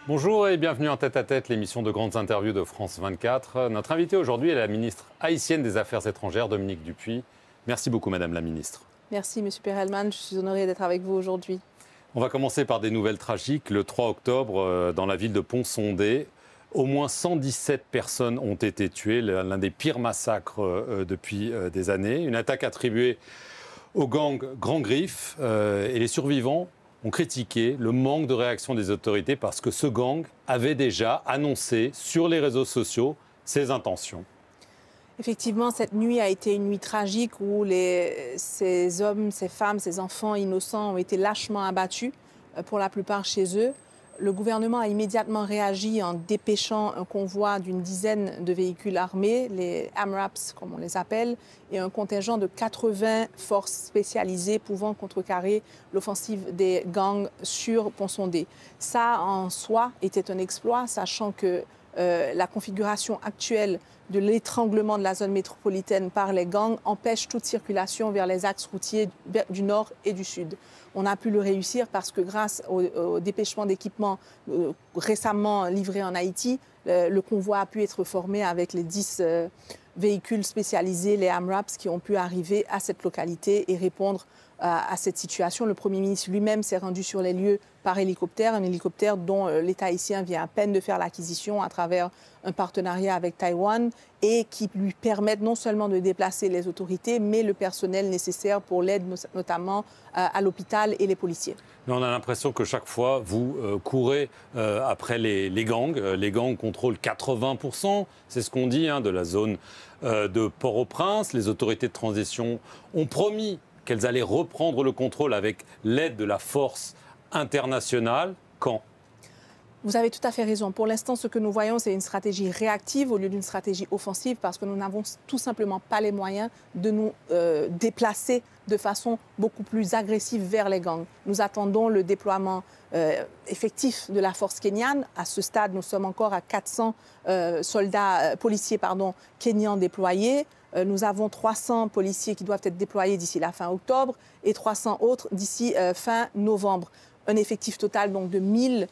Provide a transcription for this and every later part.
Bonjour et bienvenue en tête-à-tête, l'émission de grandes interviews de France 24. Notre invitée aujourd'hui est la ministre haïtienne des Affaires étrangères, Dominique Dupuy. Merci beaucoup, Madame la ministre. Merci, Monsieur Perelman. Je suis honorée d'être avec vous aujourd'hui. On va commencer par des nouvelles tragiques. Le 3 octobre, dans la ville de Pont-Sondé, au moins 117 personnes ont été tuées, l'un des pires massacres depuis des années. Une attaque attribuée au gang Grand Griffe et les survivants ont critiqué le manque de réaction des autorités parce que ce gang avait déjà annoncé sur les réseaux sociaux ses intentions. Effectivement, cette nuit a été une nuit tragique où ces hommes, ces femmes, ces enfants innocents ont été lâchement abattus, pour la plupart chez eux. Le gouvernement a immédiatement réagi en dépêchant un convoi d'une dizaine de véhicules armés, les AMRAPs comme on les appelle, et un contingent de 80 forces spécialisées pouvant contrecarrer l'offensive des gangs sur Pont-Sondé. Ça, en soi, était un exploit, sachant que la configuration actuelle de l'étranglement de la zone métropolitaine par les gangs empêche toute circulation vers les axes routiers du nord et du sud. On a pu le réussir parce que grâce au dépêchement d'équipements récemment livrés en Haïti, le convoi a pu être formé avec les 10 véhicules spécialisés, les AMRAPs, qui ont pu arriver à cette localité et répondre à cette situation. Le Premier ministre lui-même s'est rendu sur les lieux par hélicoptère, un hélicoptère dont l'État haïtien vient à peine de faire l'acquisition à travers un partenariat avec Taïwan et qui lui permettent non seulement de déplacer les autorités, mais le personnel nécessaire pour l'aide, notamment à l'hôpital et les policiers. Mais on a l'impression que chaque fois, vous courez après les gangs. Les gangs contrôlent 80%, c'est ce qu'on dit, de la zone de Port-au-Prince. Les autorités de transition ont promis qu'elles allaient reprendre le contrôle avec l'aide de la force internationale. Quand ? Vous avez tout à fait raison. Pour l'instant, ce que nous voyons, c'est une stratégie réactive au lieu d'une stratégie offensive parce que nous n'avons tout simplement pas les moyens de nous déplacer de façon beaucoup plus agressive vers les gangs. Nous attendons le déploiement effectif de la force kenyane. À ce stade, nous sommes encore à 400 policiers kenyans déployés. Nous avons 300 policiers qui doivent être déployés d'ici la fin octobre et 300 autres d'ici fin novembre. Un effectif total donc de 1000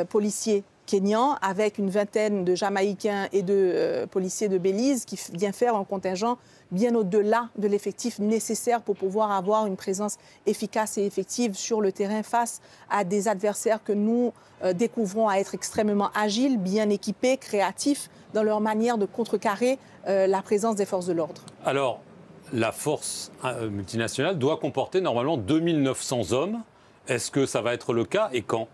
policiers kenyans avec une vingtaine de Jamaïcains et de policiers de Belize qui vient faire un contingent bien au-delà de l'effectif nécessaire pour pouvoir avoir une présence efficace et effective sur le terrain face à des adversaires que nous découvrons à être extrêmement agiles, bien équipés, créatifs dans leur manière de contrecarrer la présence des forces de l'ordre. Alors, la force multinationale doit comporter normalement 2900 hommes. Est-ce que ça va être le cas et quand ?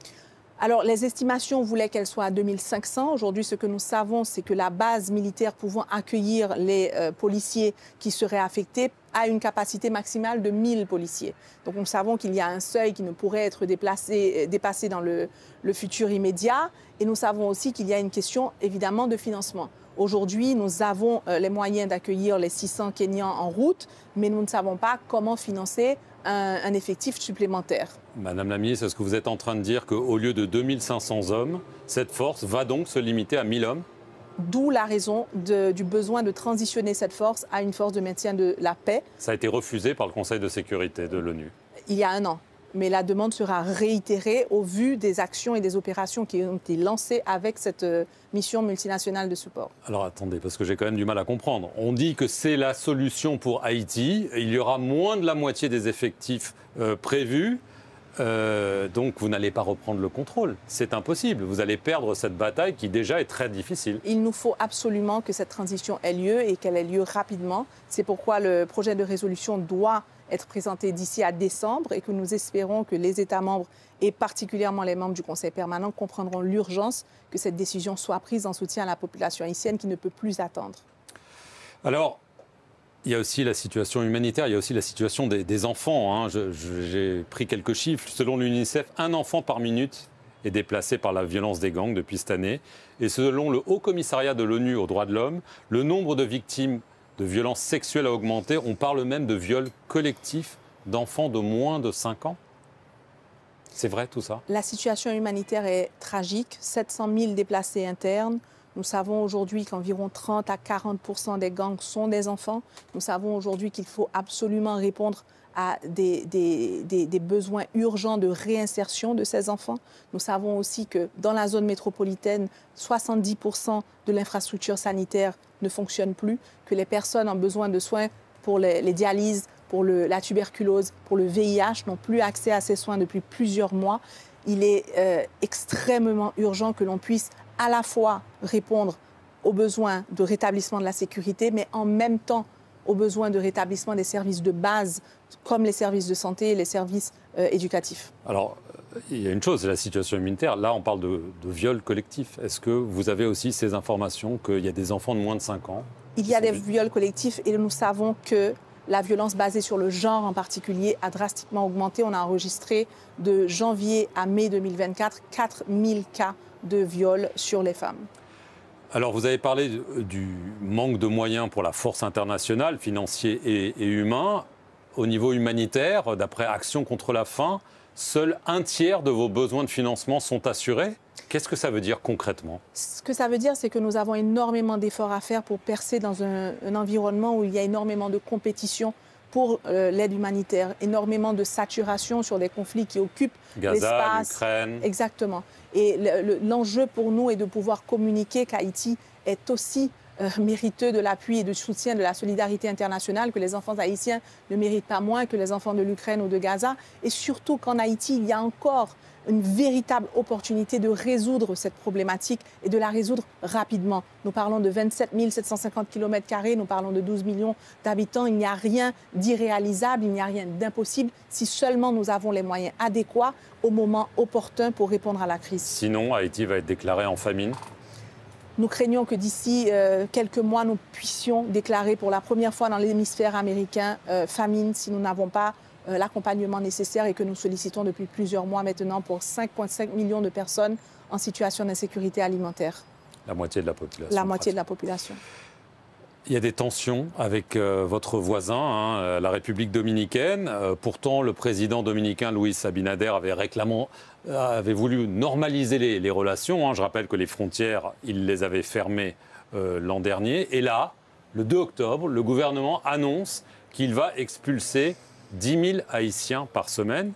Alors, les estimations voulaient qu'elle soit à 2500. Aujourd'hui, ce que nous savons, c'est que la base militaire pouvant accueillir les policiers qui seraient affectés a une capacité maximale de 1000 policiers. Donc, nous savons qu'il y a un seuil qui ne pourrait être dépassé dans le futur immédiat. Et nous savons aussi qu'il y a une question, évidemment, de financement. Aujourd'hui, nous avons les moyens d'accueillir les 600 Kenyans en route, mais nous ne savons pas comment financer un effectif supplémentaire. Madame la ministre, est-ce que vous êtes en train de dire qu'au lieu de 2500 hommes, cette force va donc se limiter à 1000 hommes ? D'où la raison du besoin de transitionner cette force à une force de maintien de la paix. Ça a été refusé par le Conseil de sécurité de l'ONU. Il y a un an. Mais la demande sera réitérée au vu des actions et des opérations qui ont été lancées avec cette mission multinationale de support. Alors attendez, parce que j'ai quand même du mal à comprendre. On dit que c'est la solution pour Haïti. Il y aura moins de la moitié des effectifs prévus. Donc vous n'allez pas reprendre le contrôle. C'est impossible. Vous allez perdre cette bataille qui déjà est très difficile. Il nous faut absolument que cette transition ait lieu et qu'elle ait lieu rapidement. C'est pourquoi le projet de résolution doit être présenté d'ici à décembre et que nous espérons que les États membres et particulièrement les membres du Conseil permanent comprendront l'urgence que cette décision soit prise en soutien à la population haïtienne qui ne peut plus attendre. Alors, il y a aussi la situation humanitaire, il y a aussi la situation des enfants. J'ai pris quelques chiffres. Selon l'UNICEF, un enfant par minute est déplacé par la violence des gangs depuis cette année. Et selon le Haut Commissariat de l'ONU aux droits de l'homme, le nombre de victimes de violences sexuelles a augmenté. On parle même de viols collectifs d'enfants de moins de 5 ans. C'est vrai tout ça? La situation humanitaire est tragique. 700 000 déplacés internes. Nous savons aujourd'hui qu'environ 30 à 40% des gangs sont des enfants. Nous savons aujourd'hui qu'il faut absolument répondre à des besoins urgents de réinsertion de ces enfants. Nous savons aussi que dans la zone métropolitaine, 70% de l'infrastructure sanitaire ne fonctionne plus, que les personnes en besoin de soins pour les dialyses, pour la tuberculose, pour le VIH n'ont plus accès à ces soins depuis plusieurs mois. Il est extrêmement urgent que l'on puisse à la fois répondre aux besoins de rétablissement de la sécurité, mais en même temps aux besoins de rétablissement des services de base, comme les services de santé et les services éducatifs. Alors, il y a une chose, c'est la situation humanitaire. Là, on parle de viol collectif. Est-ce que vous avez aussi ces informations qu'il y a des enfants de moins de 5 ans? Il y a des viols collectifs et nous savons que la violence basée sur le genre en particulier a drastiquement augmenté. On a enregistré de janvier à mai 2024 4000 cas de viols sur les femmes. Alors, vous avez parlé du manque de moyens pour la force internationale, financiers et humains. Au niveau humanitaire, d'après Action contre la faim, seul un tiers de vos besoins de financement sont assurés. Qu'est-ce que ça veut dire concrètement? Ce que ça veut dire, c'est que nous avons énormément d'efforts à faire pour percer dans un environnement où il y a énormément de compétition pour l'aide humanitaire, énormément de saturation sur des conflits qui occupent Gaza, l'espace. l'Ukraine. Exactement. Et l'enjeu pour nous est de pouvoir communiquer qu'Haïti est aussi mériteux de l'appui et du soutien de la solidarité internationale, que les enfants haïtiens ne méritent pas moins que les enfants de l'Ukraine ou de Gaza. Et surtout qu'en Haïti, il y a encore une véritable opportunité de résoudre cette problématique et de la résoudre rapidement. Nous parlons de 27 750 km², nous parlons de 12 millions d'habitants. Il n'y a rien d'irréalisable, il n'y a rien d'impossible si seulement nous avons les moyens adéquats au moment opportun pour répondre à la crise. Sinon, Haïti va être déclaré en famine. Nous craignons que d'ici quelques mois, nous puissions déclarer pour la première fois dans l'hémisphère américain famine si nous n'avons pas l'accompagnement nécessaire et que nous sollicitons depuis plusieurs mois maintenant pour 5,5 millions de personnes en situation d'insécurité alimentaire. La moitié de la population. La moitié de la population. Il y a des tensions avec votre voisin, la République dominicaine. Pourtant, le président dominicain Luis Abinader avait voulu normaliser les relations. Je rappelle que les frontières, il les avait fermées l'an dernier. Et là, le 2 octobre, le gouvernement annonce qu'il va expulser 10 000 Haïtiens par semaine.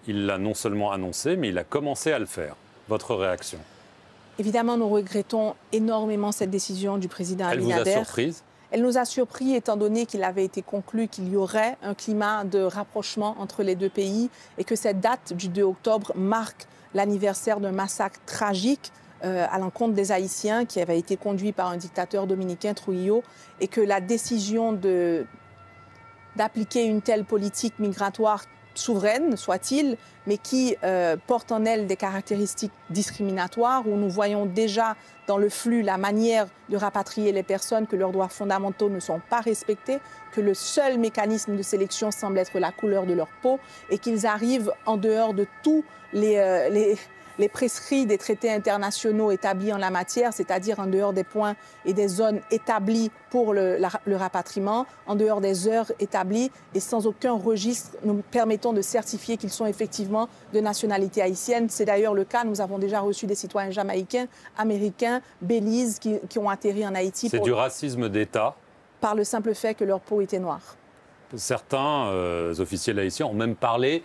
Il l'a non seulement annoncé, mais il a commencé à le faire. Votre réaction? Évidemment, nous regrettons énormément cette décision du président Abinader. Elle vous a surprise? Elle nous a surpris étant donné qu'il avait été conclu qu'il y aurait un climat de rapprochement entre les deux pays et que cette date du 2 octobre marque l'anniversaire d'un massacre tragique à l'encontre des Haïtiens qui avait été conduit par un dictateur dominicain, Trujillo, et que la décision d'appliquer une telle politique migratoire souveraine, soit-il, mais qui porte en elle des caractéristiques discriminatoires, où nous voyons déjà dans le flux la manière de rapatrier les personnes, que leurs droits fondamentaux ne sont pas respectés, que le seul mécanisme de sélection semble être la couleur de leur peau, et qu'ils arrivent en dehors de tous les prescrits des traités internationaux établis en la matière, c'est-à-dire en dehors des points et des zones établies pour le rapatriement, en dehors des heures établies et sans aucun registre nous permettant de certifier qu'ils sont effectivement de nationalité haïtienne. C'est d'ailleurs le cas, nous avons déjà reçu des citoyens jamaïcains, américains, Belize qui ont atterri en Haïti. C'est du racisme d'État? Par le simple fait que leur peau était noire. Certains officiels haïtiens ont même parlé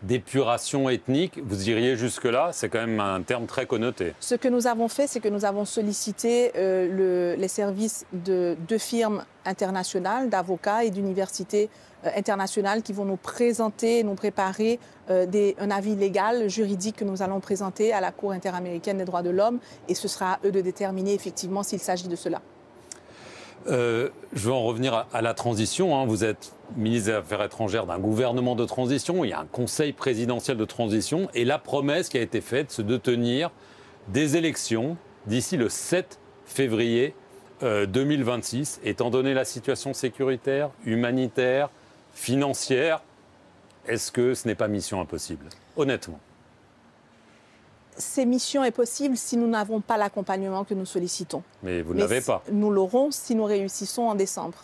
d'épuration ethnique. Vous iriez jusque-là? C'est quand même un terme très connoté. Ce que nous avons fait, c'est que nous avons sollicité les services de 2 firmes internationales, d'avocats et d'universités internationales qui vont nous présenter, nous préparer un avis légal, juridique que nous allons présenter à la Cour interaméricaine des droits de l'homme. Et ce sera à eux de déterminer effectivement s'il s'agit de cela. Je veux en revenir à la transition. Vous êtes ministre des Affaires étrangères d'un gouvernement de transition. Il y a un conseil présidentiel de transition. Et la promesse qui a été faite, c'est de tenir des élections d'ici le 7 février 2026. Étant donné la situation sécuritaire, humanitaire, financière, est-ce que ce n'est pas mission impossible, honnêtement? Ces missions est possible si nous n'avons pas l'accompagnement que nous sollicitons. Mais vous ne l'avez pas. Nous l'aurons si nous réussissons en décembre.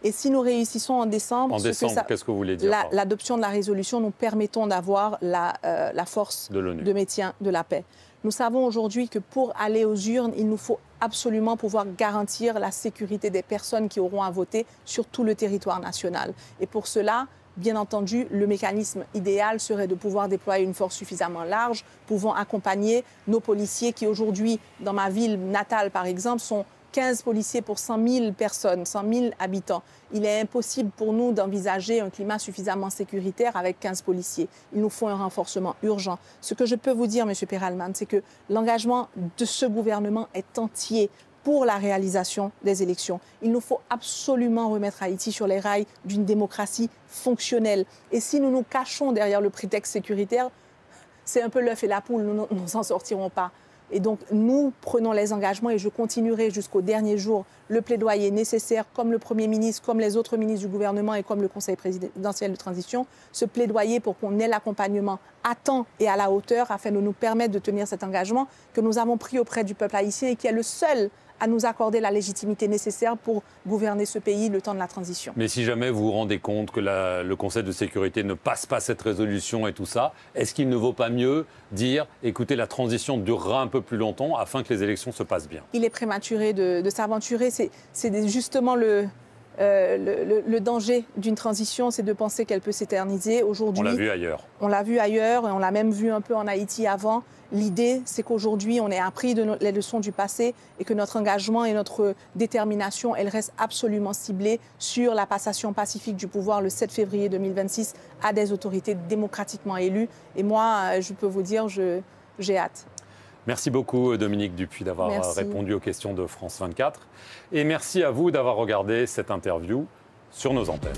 Et si nous réussissons en décembre... En décembre, qu'est-ce que vous voulez dire? L'adoption de la résolution, nous permettons d'avoir la force de maintien de la paix. Nous savons aujourd'hui que pour aller aux urnes, il nous faut absolument pouvoir garantir la sécurité des personnes qui auront à voter sur tout le territoire national. Et pour cela, bien entendu, le mécanisme idéal serait de pouvoir déployer une force suffisamment large, pouvant accompagner nos policiers qui aujourd'hui, dans ma ville natale par exemple, sont 15 policiers pour 100 000 personnes, 100 000 habitants. Il est impossible pour nous d'envisager un climat suffisamment sécuritaire avec 15 policiers. Il nous faut un renforcement urgent. Ce que je peux vous dire, M. Perelman, c'est que l'engagement de ce gouvernement est entier pour la réalisation des élections. Il nous faut absolument remettre Haïti sur les rails d'une démocratie fonctionnelle. Et si nous nous cachons derrière le prétexte sécuritaire, c'est un peu l'œuf et la poule, nous n'en sortirons pas. Et donc, nous prenons les engagements et je continuerai jusqu'au dernier jour le plaidoyer nécessaire, comme le Premier ministre, comme les autres ministres du gouvernement et comme le Conseil présidentiel de transition, ce plaidoyer pour qu'on ait l'accompagnement à temps et à la hauteur afin de nous permettre de tenir cet engagement que nous avons pris auprès du peuple haïtien et qui est le seul à nous accorder la légitimité nécessaire pour gouverner ce pays le temps de la transition. Mais si jamais vous vous rendez compte que le Conseil de sécurité ne passe pas cette résolution et tout ça, est-ce qu'il ne vaut pas mieux dire, écoutez, la transition durera un peu plus longtemps afin que les élections se passent bien? Il est prématuré de s'aventurer. C'est justement le danger d'une transition, c'est de penser qu'elle peut s'éterniser. Aujourd'hui, on l'a vu ailleurs. On l'a vu ailleurs et on l'a même vu un peu en Haïti avant. L'idée, c'est qu'aujourd'hui, on ait appris les leçons du passé et que notre engagement et notre détermination, elle reste absolument ciblée sur la passation pacifique du pouvoir le 7 février 2026 à des autorités démocratiquement élues. Et moi, je peux vous dire, j'ai hâte. Merci beaucoup Dominique Dupuy d'avoir répondu aux questions de France 24. Et merci à vous d'avoir regardé cette interview sur nos antennes.